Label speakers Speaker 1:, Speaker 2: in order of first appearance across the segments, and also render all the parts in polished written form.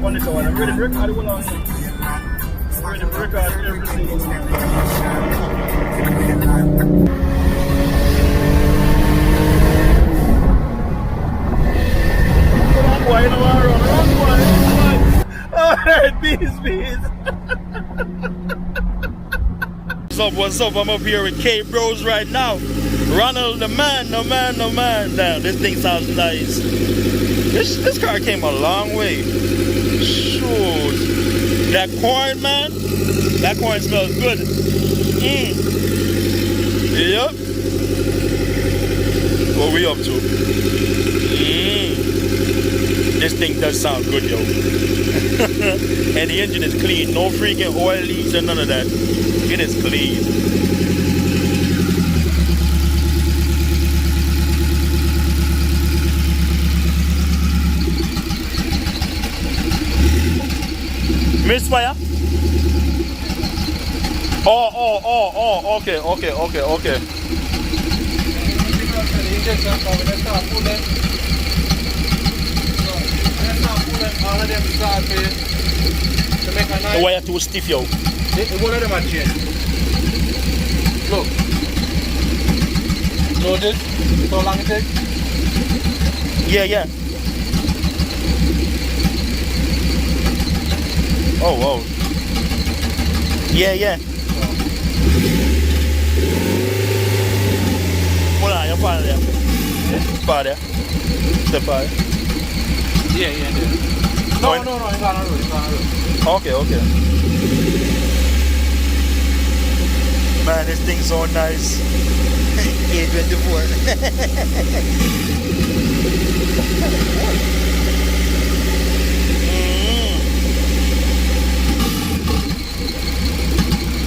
Speaker 1: on this one. I'm ready to record it along. I'm ready to record everything. Alright, bees. What's up? I'm up here with K Bros right now. Ronald, the man. Damn, this thing sounds nice. This car came a long way. Shoot. That corn, man. That corn smells good. Yep. What we up to? This thing does sound good, yo. And the engine is clean. No freaking oil leaks or none of that. It is clean. Misfire? Oh, okay.
Speaker 2: All of them start to make a nice.
Speaker 1: The wire too stiff, yo.
Speaker 2: One of them are changed. Look. Notice how long it takes?
Speaker 1: Yeah. Oh, wow. Yeah. Hold on, you're fine there. Far there. Step far.
Speaker 2: Yeah. No, it's on the road.
Speaker 1: Okay. Man, this thing's so nice. K24.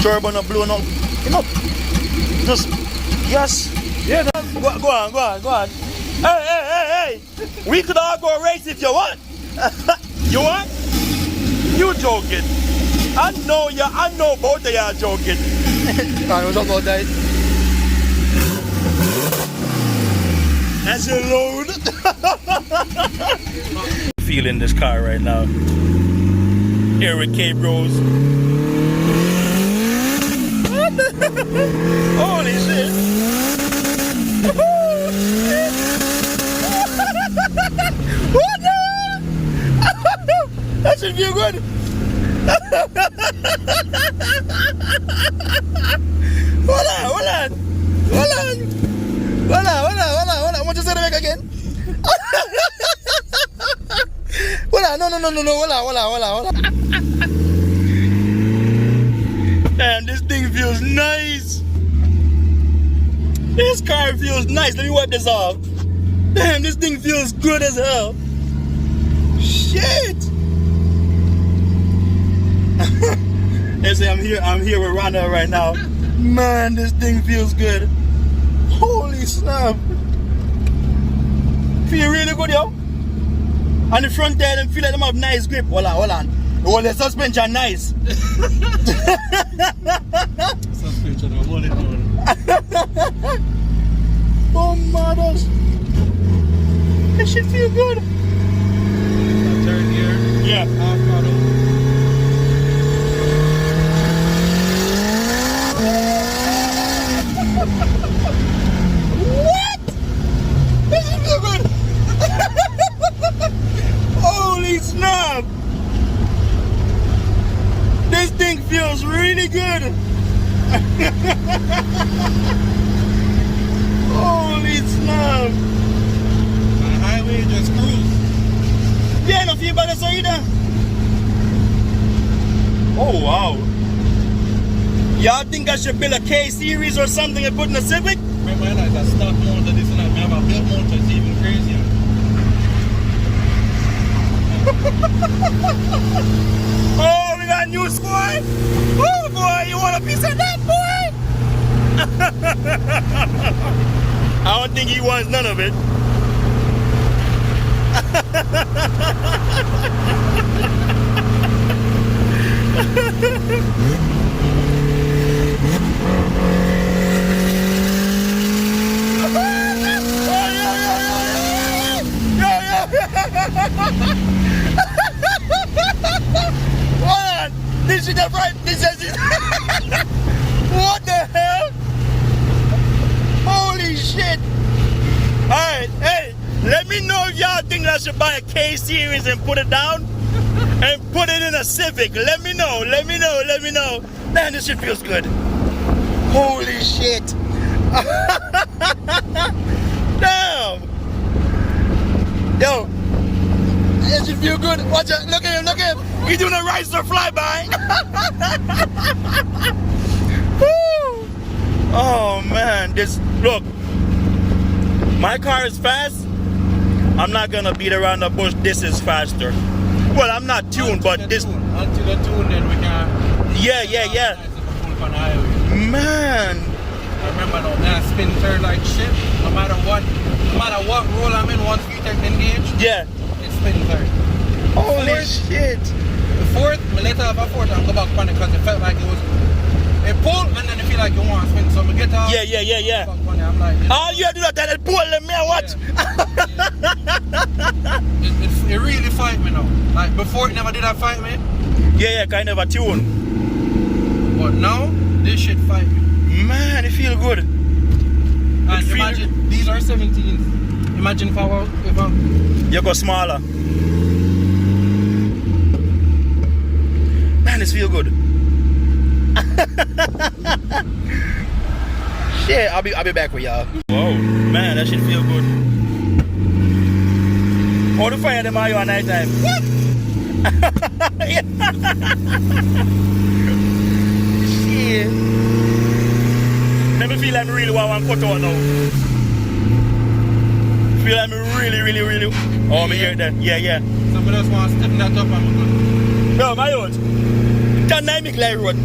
Speaker 1: Turbo not blowing up. Just, yes.
Speaker 2: Yeah.
Speaker 1: Go on. Hey. We could all go race if you want. You want? You joking. I know both of y'all joking.
Speaker 2: I was about that.
Speaker 1: That's your load. Feeling this car right now. Here with K Bros. Holy shit. What the hell? That should feel good. Hold on. What you say to make again? Hold on. No. Hold on. Damn, this thing feels nice. This car feels nice. Let me wipe this off. Damn, this thing feels good as hell. Shit. They say I'm here with Ronald right now. Man, this thing feels good. Holy snap. Feel really good, yo. On the front there, them feel like them have nice grip. Hold on. Well, the suspension nice.
Speaker 2: Suspension, I want it on.
Speaker 1: Oh, mothers. This shit feel good.
Speaker 2: Turn here.
Speaker 1: Yeah.
Speaker 2: Half throttle.
Speaker 1: What? This shit feel good. Holy snap. This thing feels really good. Holy snap.
Speaker 2: On the highway, just cruise.
Speaker 1: Yeah, no feel better so either. Oh wow. Y'all think I should build a K series or something and put in a Civic?
Speaker 2: Remember, I like a stock motor, this and that. I have a built motor, it's even crazier.
Speaker 1: Oh, we got news, boy. Oh boy, you want a piece of that, boy? I don't think he wants none of it. Yeah. I should buy a K series and put it down and put it in a Civic. Let me know. Man, this shit feels good. Holy shit. Damn. Yo. This shit feel good. Watch it. Look at him. He's doing a ricer flyby. Woo. Oh man, look. My car is fast. I'm not gonna beat around the bush. This is faster. Well, I'm not tuned, but this.
Speaker 2: Until the tune, then we can.
Speaker 1: Yeah. Man.
Speaker 2: I remember now, man, I spin third like shit. No matter what roll I'm in, once we take the engage,
Speaker 1: Yeah.
Speaker 2: it's spin third.
Speaker 1: Holy shit.
Speaker 2: The fourth, I let off a fourth and go back on it because it felt like it was. It pull and then it feel like you want to spin. So I get off.
Speaker 1: Yeah.
Speaker 2: Back on it, I'm like.
Speaker 1: All you do that and pull them, man. What?
Speaker 2: It really fight me now. Like before, it never did that fight me.
Speaker 1: Yeah, kind of a tune.
Speaker 2: But now, this shit fight me.
Speaker 1: Man, it feel good.
Speaker 2: And imagine, these are 17s. Imagine if I
Speaker 1: You go smaller. Man, this feel good. Shit, I'll be back with y'all. Whoa, man, that shit feel good. How the fire them are you at night time? What? Shit. Let me feel like I really want to cut out now. Feel like I really. Oh, me hear that. Yeah.
Speaker 2: Somebody else wants to step that up and I'm good.
Speaker 1: No, my own. Dynamic light road.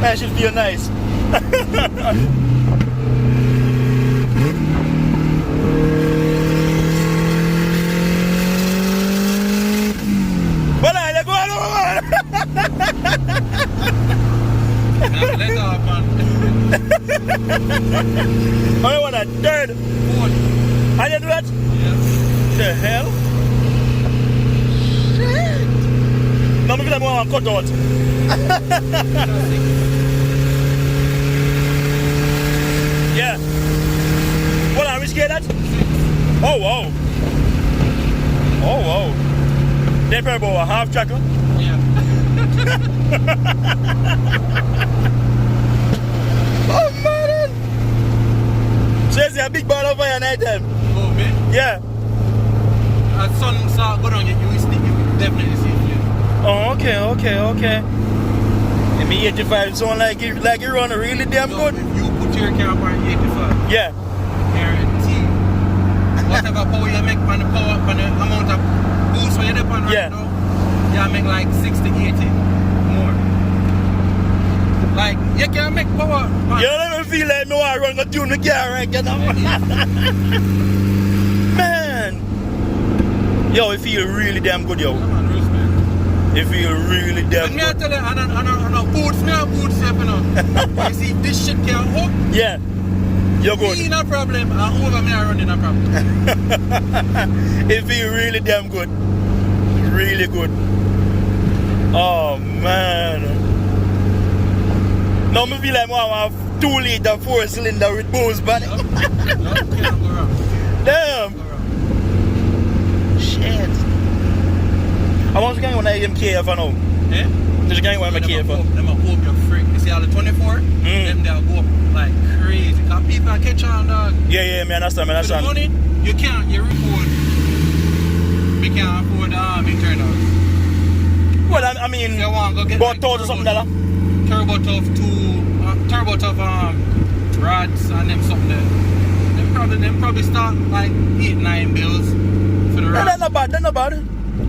Speaker 1: That should feel nice. Well, I go on.
Speaker 2: Let off, man.
Speaker 1: I want a third.
Speaker 2: Fourth.
Speaker 1: I didn't do that?
Speaker 2: Yeah.
Speaker 1: The hell? Shit. No, maybe I'm going to cut out. Yeah. Well, are we scared that? Oh, wow. They probably about a half tracker.
Speaker 2: Yeah.
Speaker 1: Oh, man. So it's a big ball of fire night time.
Speaker 2: Oh, man.
Speaker 1: Yeah.
Speaker 2: As sun start going on, you will definitely see it.
Speaker 1: Oh, okay. And me 85 sound like you run really damn good.
Speaker 2: If you put your camera on 85,
Speaker 1: Yeah.
Speaker 2: guarantee whatever power you make on the amount of boost when you're on right
Speaker 1: Yeah.
Speaker 2: now, you make like 60, 80 more. Like, you can make power.
Speaker 1: You don't even feel like me want to run the tune the car right now. Man. Yo, it feel really damn good, yo.
Speaker 2: Come on, respect.
Speaker 1: It feel really damn
Speaker 2: And me I
Speaker 1: good.
Speaker 2: tell you, I don't boots, me I boots, you know. You see, this shit can hook.
Speaker 1: Yeah. You're good.
Speaker 2: Me no problem, and over me I running a problem.
Speaker 1: It feel really damn good. Really good. Oh, man. Now me feel like I want a 2-liter 4-cylinder with boost body.
Speaker 2: Can't go wrong.
Speaker 1: Damn.
Speaker 2: Go wrong.
Speaker 1: Shit. I want to get one AMK if I know.
Speaker 2: Eh?
Speaker 1: Did you get one AMK if I know?
Speaker 2: Them a hope you're freak. You see all the 24? Them they'll go up like crazy. Cause people catch on, dog.
Speaker 1: Yeah, me understand.
Speaker 2: For the money, you can't, you record. We can't afford big turnout.
Speaker 1: Well, I mean,
Speaker 2: You want to go get
Speaker 1: about
Speaker 2: like
Speaker 1: $1,000 something.
Speaker 2: Turbo tough rods and them something there. Them probably start like 8-9 bills for the
Speaker 1: No,
Speaker 2: rods.
Speaker 1: that's not bad.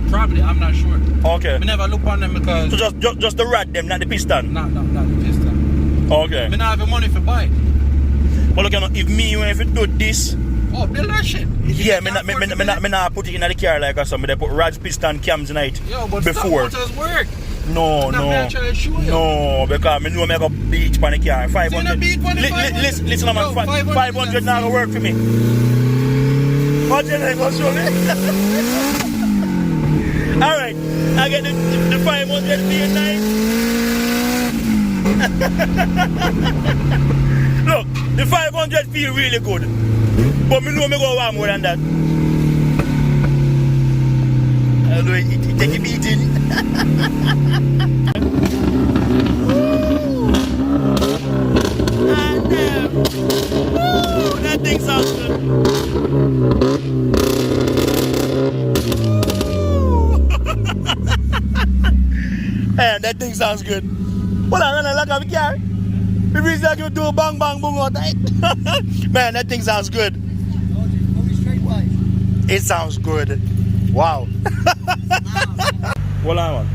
Speaker 2: Probably, I'm not sure.
Speaker 1: Okay.
Speaker 2: We never look on them because
Speaker 1: So just the rod them, not the piston.
Speaker 2: not the piston.
Speaker 1: Okay.
Speaker 2: We not have money for buy it.
Speaker 1: But look, if me if it do this,
Speaker 2: Oh, build that shit.
Speaker 1: yeah, me not put it in the car like something. They put rods, piston, cams in it
Speaker 2: Yo, but
Speaker 1: before.
Speaker 2: stop motors work.
Speaker 1: No, because me know me go beach on the car. 500. Listen, man, 500 now gonna work for me. What you think gonna show me? All right, I get the 500 being nice. Look, the 500 feel really good. But me know me go want more than that. I know it take a beating. Woo, that thing sounds good. Man, that thing sounds good. Well, I run like a car. It means like you do a bang bang boom all night. Man, that thing sounds good. It sounds good. Wow. Well, I want.